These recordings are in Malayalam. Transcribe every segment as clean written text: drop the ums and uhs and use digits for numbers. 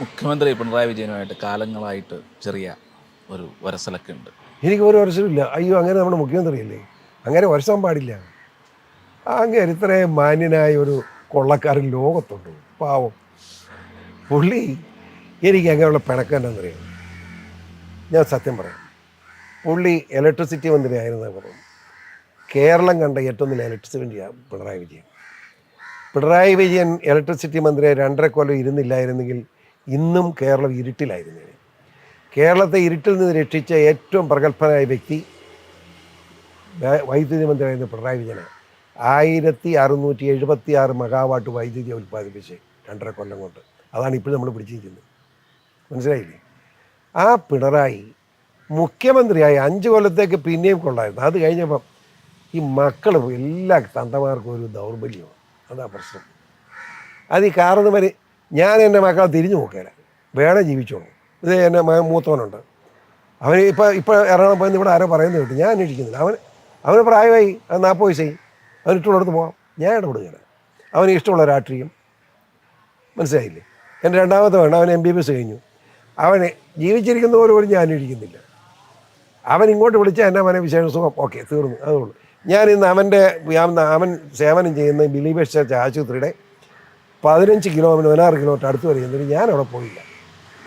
മുഖ്യമന്ത്രി പിണറായി വിജയനുമായിട്ട് കാലങ്ങളായിട്ട് ചെറിയ ഒരു വരസലൊക്കെ ഉണ്ട്. എനിക്ക് ഒരു വർഷമില്ല. അയ്യോ, അങ്ങനെ നമ്മുടെ മുഖ്യമന്ത്രിയല്ലേ, അങ്ങനെ വർഷം പാടില്ല. അങ്ങനെ ഇത്രയും മാന്യനായ ഒരു കൊള്ളക്കാരൻ ലോകത്തുണ്ട്. പാവം പുള്ളി. എനിക്ക് അങ്ങനെയുള്ള പിണക്കെന്താണെന്നറിയാം. ഞാൻ സത്യം പറയാം, പുള്ളി ഇലക്ട്രിസിറ്റി മന്ത്രി ആയിരുന്നപ്പോൾ കേരളം കണ്ട ഏറ്റവും നല്ല ഇലക്ട്രിസിറ്റി മന്ത്രിയാണ് പിണറായി വിജയൻ. പിണറായി വിജയൻ ഇലക്ട്രിസിറ്റി മന്ത്രിയെ 2.5 കൊല്ലം ഇരുന്നില്ലായിരുന്നെങ്കിൽ ഇന്നും കേരളം ഇരുട്ടിലായിരുന്നു. കേരളത്തെ ഇരുട്ടിൽ നിന്ന് രക്ഷിച്ച ഏറ്റവും പ്രഗത്ഭനായ വ്യക്തി വൈദ്യുതി മന്ത്രിയായിരുന്ന പിണറായി വിജയനാണ്. 1676 മെഗാവാട്ട് വൈദ്യുതി ഉൽപ്പാദിപ്പിച്ച് 2.5 കൊല്ലം കൊണ്ട്. അതാണ് ഇപ്പോഴും നമ്മൾ പിടിച്ചിരിക്കുന്നത്. മനസ്സിലായില്ലേ? ആ പിണറായി മുഖ്യമന്ത്രിയായി 5 കൊല്ലത്തേക്ക് പിന്നെയും കൊള്ളായിരുന്നു. അത് കഴിഞ്ഞപ്പം ഈ മക്കൾ എല്ലാ തന്തമാർക്കും ഒരു ദൗർബല്യമാണ്. അതാ പ്രശ്നം. അത് ഈ കാരണവര് ഞാൻ എൻ്റെ മക്കളെ തിരിഞ്ഞു നോക്കില്ല, വേണം ജീവിച്ചോളൂ. ഇത് എൻ്റെ മൂത്തവനുണ്ട്, അവൻ ഇപ്പോൾ എറണാകുളം പോയെന്ന് ഇവിടെ ആരോ പറയുന്നത് കേട്ടു. ഞാൻ അന്വേഷിക്കുന്നില്ല. അവന് പ്രായമായി, അത് 40 വയസ്സായി. അവൻ ഇഷ്ടമുള്ളടത്ത് പോകാം, ഞാൻ ഇടപെടുകയാണ്. അവന് ഇഷ്ടമുള്ള രാഷ്ട്രീയം. മനസ്സിലായില്ലേ? എൻ്റെ രണ്ടാമത്തെ വേണം, അവൻ MBBS കഴിഞ്ഞു. അവന് ജീവിച്ചിരിക്കുന്ന പോലും ഞാൻ അന്വേഷിക്കുന്നില്ല. അവൻ ഇങ്ങോട്ട് വിളിച്ചാൽ എൻ്റെ മനെ വിശേഷ സുഖം, ഓക്കെ, തീർന്നു, അതുള്ളൂ. ഞാൻ ഇന്ന് അവൻ സേവനം ചെയ്യുന്ന ബിലീവേഴ്സ് ചർച്ച് ആശുപത്രിയുടെ 15 കിലോമീറ്റർ 16 കിലോമീറ്റർ അടുത്ത് വരെ എന്നിട്ട് ഞാൻ അവിടെ പോയില്ല.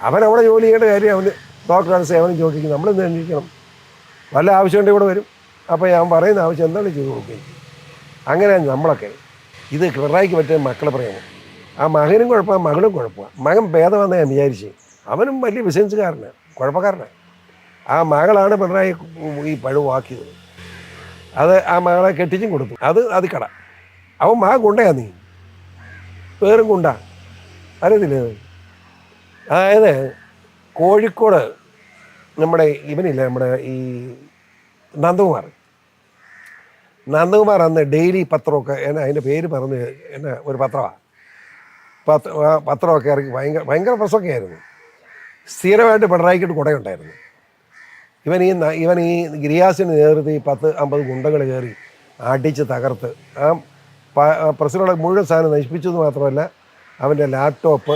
അവൻ അവിടെ ജോലി ചെയ്യേണ്ട കാര്യം, അവന് ഡോക്ടറാണ് സേവനം ചോദിക്കുന്നത്. നമ്മളിന്ന് അന്വേഷിക്കണം. വല്ല ആവശ്യമുണ്ടെങ്കിൽ ഇവിടെ വരും. അപ്പോൾ ഞാൻ പറയുന്ന ആവശ്യം എന്താണ് ചെയ്ത് കൊടുക്കുകയും ചെയ്യും. അങ്ങനെയാണ് നമ്മളൊക്കെ. ഇത് പിണറായിക്ക് പറ്റിയ മക്കളെ പറയാമോ? ആ മകനും കുഴപ്പമാണ്, മകളും കുഴപ്പമാണ്. മകൻ ഭേദമെന്ന് ഞാൻ വിചാരിച്ച്. അവനും വലിയ ബിസിനസ്സുകാരനാണ്, കുഴപ്പക്കാരനാണ്. ആ മകളാണ് പിണറായി ഈ പഴുവാക്കിയത്. അത് ആ മകളെ കെട്ടിച്ചും കൊടുത്തു. അത് കട. അവൻ മകൻ കൊണ്ടയാ, നീ പേരും കൊണ്ട അറിയത്തില്ലേ? അതായത് കോഴിക്കോട് നമ്മുടെ ഇവനില്ലേ, നമ്മുടെ ഈ നന്ദകുമാർ അന്ന് ഡെയിലി പത്രമൊക്കെ അതിൻ്റെ പേര് പറഞ്ഞ് ഒരു പത്രമാണ്. പത്രമൊക്കെ ഇറക്കി ഭയങ്കര പ്രസമൊക്കെ ആയിരുന്നു. സ്ഥിരമായിട്ട് പിണറായിക്കിട്ട് കുടയുണ്ടായിരുന്നു. ഇവൻ ഈ ഗിരിയാസിന് നേതൃത്വം 10-50 ഗുണ്ടകൾ കയറി അടിച്ച് തകർത്ത് ആ പ്രസിലുള്ള മുഴുവൻ സാധനം നശിപ്പിച്ചത് മാത്രമല്ല, അവൻ്റെ ലാപ്ടോപ്പ്,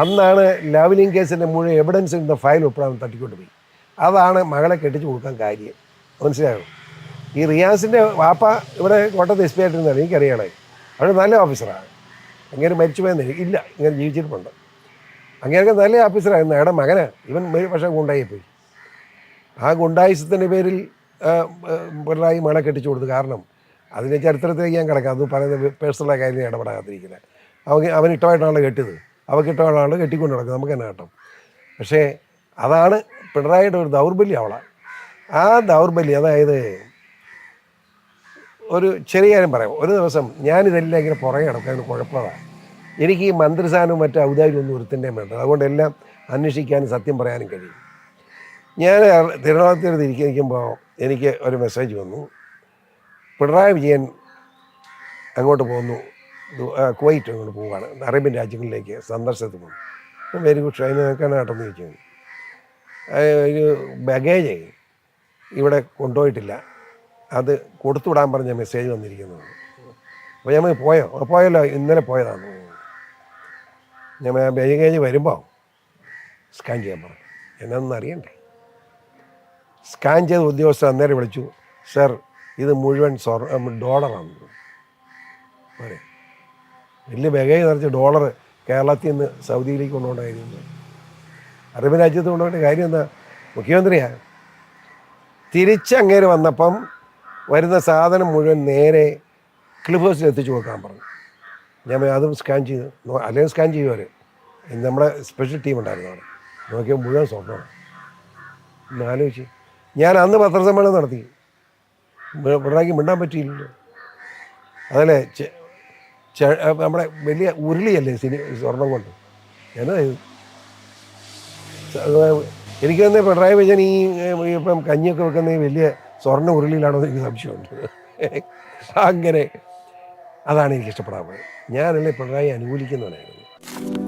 അന്നാണ് ലാവ്ലിംഗ് കേസിൻ്റെ മുഴുവൻ എവിഡൻസ് ഇൻ ദ ഫയൽ ഒപ്പിടാൻ തട്ടിക്കൊണ്ട് പോയി. അതാണ് മകളെ കെട്ടിച്ച് കൊടുക്കാൻ കാര്യം. മനസ്സിലായോ? ഈ റിയാസിൻ്റെ വാപ്പ ഇവിടെ കോട്ടയത്ത് SP ആയിട്ടിരുന്നാണ്, എനിക്കറിയണേ. അവർ നല്ല ഓഫീസറാണ്. അങ്ങനെ മരിച്ചു പോയെന്ന് ഇല്ല, ഇങ്ങനെ ജീവിച്ചിട്ടുണ്ട്. അങ്ങനെയൊക്കെ നല്ല ഓഫീസറായിരുന്നു. അയാളുടെ മകന് ഇവൻ പക്ഷേ ഗുണ്ടായി പോയി. ആ ഗുണ്ടായുസത്തിൻ്റെ പേരിൽ പിണറായി മകളെ കെട്ടിച്ചു കൊടുത്തു. കാരണം അതിൻ്റെ ചരിത്രത്തിലേക്ക് ഞാൻ കിടക്കാം, അത് പറയുന്ന പേഴ്സണലായ കാര്യം ഇടപെടാതിരിക്കില്ല. അവൻ ഇഷ്ടമായിട്ടാണല്ലോ കെട്ടിയത്, അവൾക്ക് ഇഷ്ടമായിട്ടാണല്ലോ കെട്ടിക്കൊണ്ട് നടക്കുന്നത്, നമുക്ക് തന്നെ കേട്ടോ. പക്ഷേ അതാണ് പിണറായിയുടെ ഒരു ദൗർബല്യം. ആ ദൗർബല്യം, അതായത് ഒരു ചെറിയ കാര്യം പറയാം. ഒരു ദിവസം ഞാനിതെല്ലാം ഇങ്ങനെ പുറകെ കിടക്കാൻ കുഴപ്പമാണ്. എനിക്ക് ഈ മന്ത്രിസ്ഥാനവും മറ്റു ഔദാര്യമൊന്നും ഒരുത്തിൻ്റെയും വേണ്ട. അതുകൊണ്ട് എല്ലാം അന്വേഷിക്കാനും സത്യം പറയാനും കഴിയും. ഞാൻ തിരുവനന്തപുരത്ത് ഇരിക്കുമ്പോൾ എനിക്ക് ഒരു മെസ്സേജ് വന്നു, പിണറായി വിജയൻ അങ്ങോട്ട് പോകുന്നു, കുവൈറ്റ് അങ്ങോട്ട് പോവുകയാണ്, അറേബ്യൻ രാജ്യങ്ങളിലേക്ക് സന്ദർശനത്തിന് പോകുന്നു. വെരി ഗുഡ്, ട്രെയിൻ നിൽക്കാനാണ് കേട്ടെന്ന് ചോദിച്ചു. ഒരു ബാഗേജ് ഇവിടെ കൊണ്ടുപോയിട്ടില്ല, അത് കൊടുത്തുവിടാൻ പറഞ്ഞ മെസ്സേജ് വന്നിരിക്കുന്നത്. അപ്പോൾ ഞാൻ പോയല്ലോ, ഇന്നലെ പോയതാണ്. ഞാൻ ബാഗേജ് വരുമ്പോൾ സ്കാൻ ചെയ്യാൻ പറഞ്ഞു. എന്നൊന്നും അറിയണ്ടേ. സ്കാൻ ചെയ്ത ഉദ്യോഗസ്ഥർ അന്നേരം വിളിച്ചു, സർ ഇത് മുഴുവൻ ഡോളറാണ്. അതെ, വലിയ ബാഗേജ് നിറച്ച് ഡോളർ കേരളത്തിൽ നിന്ന് സൗദിയിലേക്ക് കൊണ്ടുപോകേണ്ട അറേബ്യൻ രാജ്യത്ത് കൊണ്ടുപോകേണ്ട കാര്യം എന്താ? മുഖ്യമന്ത്രിയാണ്. തിരിച്ചങ്ങേര് വന്നപ്പം വരുന്ന സാധനം മുഴുവൻ നേരെ ക്ലിഫ് ഹൗസിൽ എത്തിച്ചു കൊടുക്കാൻ പറഞ്ഞു. ഞാൻ അതും സ്കാൻ ചെയ്തു. അല്ലെങ്കിൽ സ്കാൻ ചെയ്യുമവർ. നമ്മുടെ സ്പെഷ്യൽ ടീം ഉണ്ടായിരുന്നു അവിടെ. നോക്കിയാൽ മുഴുവൻ സ്വർണ്ണമാണ്. എന്നാലോചിച്ച് ഞാൻ അന്ന് പത്രസമ്മേളനം നടത്തി. പിണറായിക്ക് മിണ്ടാൻ പറ്റിയില്ലല്ലോ. അതല്ലേ നമ്മുടെ വലിയ ഉരുളിയല്ലേ സ്വർണം കൊണ്ട്. എന്നാ എനിക്ക് തന്നെ പിണറായി വിജയൻ ഇപ്പം കഞ്ഞിയൊക്കെ വെക്കുന്ന വലിയ സ്വർണ്ണ ഉരുളിയിലാണോ എന്ന് എനിക്ക് സംശയമുണ്ട്. അങ്ങനെ അതാണ് എനിക്ക് ഇഷ്ടപ്പെടാൻ പോയത്. ഞാനല്ലേ പിണറായി അനുകൂലിക്കുന്നവനായിരുന്നു.